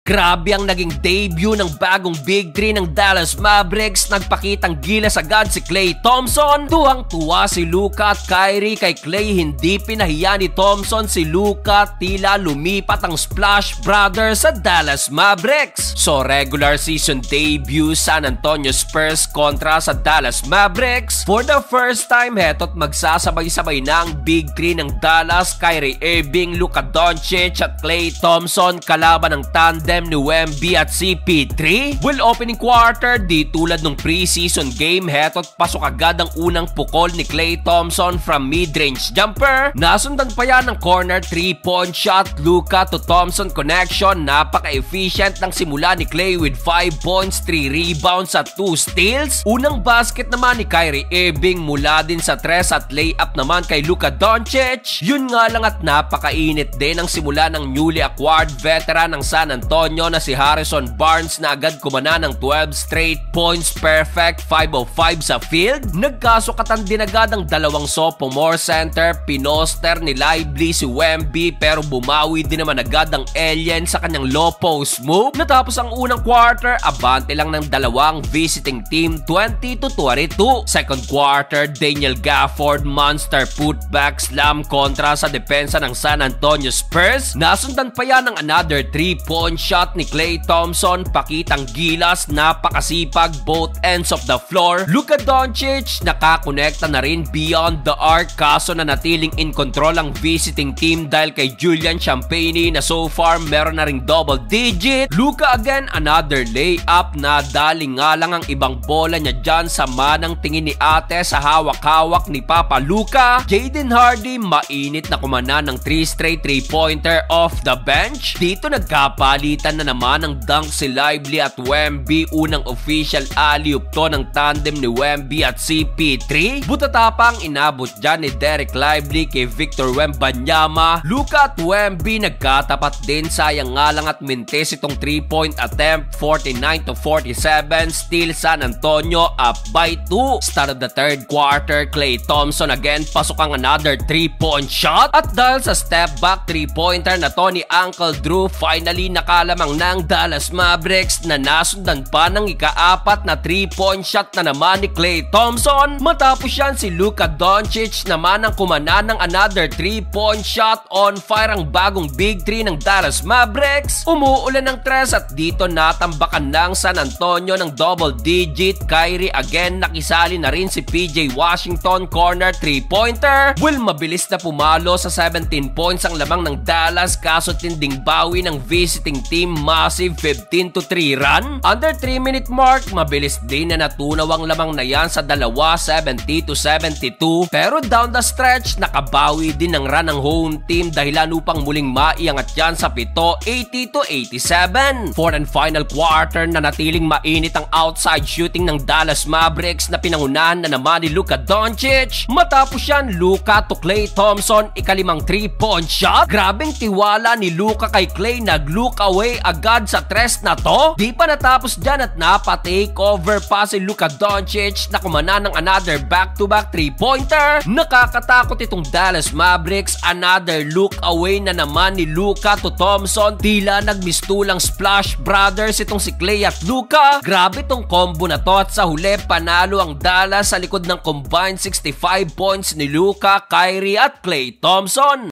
Grabe ang naging debut ng bagong Big 3 ng Dallas Mavericks. Nagpakitang gilas agad si Klay Thompson. Tuwang-tuwa si Luka at Kyrie kay Klay. Hindi pinahiya ni Thompson si Luka. Tila lumipat ang Splash Brothers sa Dallas Mavericks. So regular season debut San Antonio Spurs kontra sa Dallas Mavericks. For the first time, heto't magsasabay-sabay na ang Big 3 ng Dallas. Kyrie Irving, Luka Doncic at Klay Thompson kalaban ng tandem ni Wemby at CP3. Well, opening quarter, di tulad ng preseason game, heto't pasok agad ang unang pukol ni Klay Thompson from mid-range jumper. Nasundan pa yan ng corner 3-point shot. Luka to Thompson connection. Napaka-efficient ng simula ni Klay with 5 points, 3 rebounds at 2 steals. Unang basket naman ni Kyrie Irving mula din sa 3 at layup naman kay Luka Doncic. Yun nga lang at napakainit din ang simula ng newly acquired veteran ng San Antonio na si Harrison Barnes na agad kumana ng 12 straight points, perfect 5 of 5 sa field. Nagkasukatan din agad ang dalawang sophomore center. Pinoster ni Lively si Wemby pero bumawi din naman agad ang alien sa kanyang low post move. Natapos ang unang quarter, abante lang ng dalawang visiting team 20-22. Second quarter, Daniel Gafford monster putback slam kontra sa depensa ng San Antonio Spurs. Nasundan pa yan ng another 3-point shot ni Klay Thompson. Pakitang gilas, napakasipag both ends of the floor. Luka Doncic nakakonekta na rin beyond the arc kaso nanatiling in control ang visiting team dahil kay Julian Champagnie na so far meron na ring double digit. Luka again, another layup. Nadali nga lang ang ibang bola niya dyan sa manang tingin ni ate sa hawak-hawak ni Papa Luka. Jaden Hardy mainit na kumana ng 3 straight 3-pointer off the bench. Dito nagkapalitan na naman ng dunk si Lively at Wemby. Unang official alley-oop to ng tandem ni Wemby at CP3. Butatapang inabot dyan ni Derek Lively kay Victor Wembanyama. Luka at Wemby nagkatapat din, sayang nga lang at mintes itong 3-point attempt. 49-47, still San Antonio up by 2. Start of the third quarter, Klay Thompson again pasok ang another 3-point shot at dahil sa step back 3-pointer na to ni Uncle Drew, finally nakalamang ng Dallas Mavericks na nasundan pa ng ika-4 na 3-point shot na naman ni Klay Thompson. Matapos yan, si Luka Doncic naman ang kumana ng another 3-point shot. On fire ang bagong Big 3 ng Dallas Mavericks. Umuulan ng 3 at dito natambakan ng San Antonio ng double digit. Kyrie again, nakisali na rin si PJ Washington, corner 3-pointer. Well, mabilis na pumalo sa 17 points ang lamang ng Dallas kaso tinding bawi ng visiting team, massive 15-3 run. Under 3-minute mark, mabilis din na natunaw ang lamang na yan sa dalawa, 70-72. Pero down the stretch, nakabawi din ng run ng home team dahilan upang muling maiangat yan sa 7, 80-87. Fourth and final quarter, na natiling mainit ang outside shooting ng Dallas Mavericks na pinangunahan na naman ni Luka Doncic. Matapos yan, Luka to Klay Thompson, ikalimang 3-point shot. Grabeng tiwala ni Luka kay Klay, nag-look away agad sa 3 na to. Di pa natapos dyan at napa-takeover pa si Luka Doncic na kumana ng another back-to-back 3-pointer. Nakakatakot itong Dallas Mavericks. Another look away na naman ni Luka to Thompson. Tila nagmistulang Splash Brothers itong si Klay at Luka. Grabe itong combo na to at sa huli panalo ang Dallas sa likod ng combined 65 points ni Luka, Kyrie at Klay Thompson.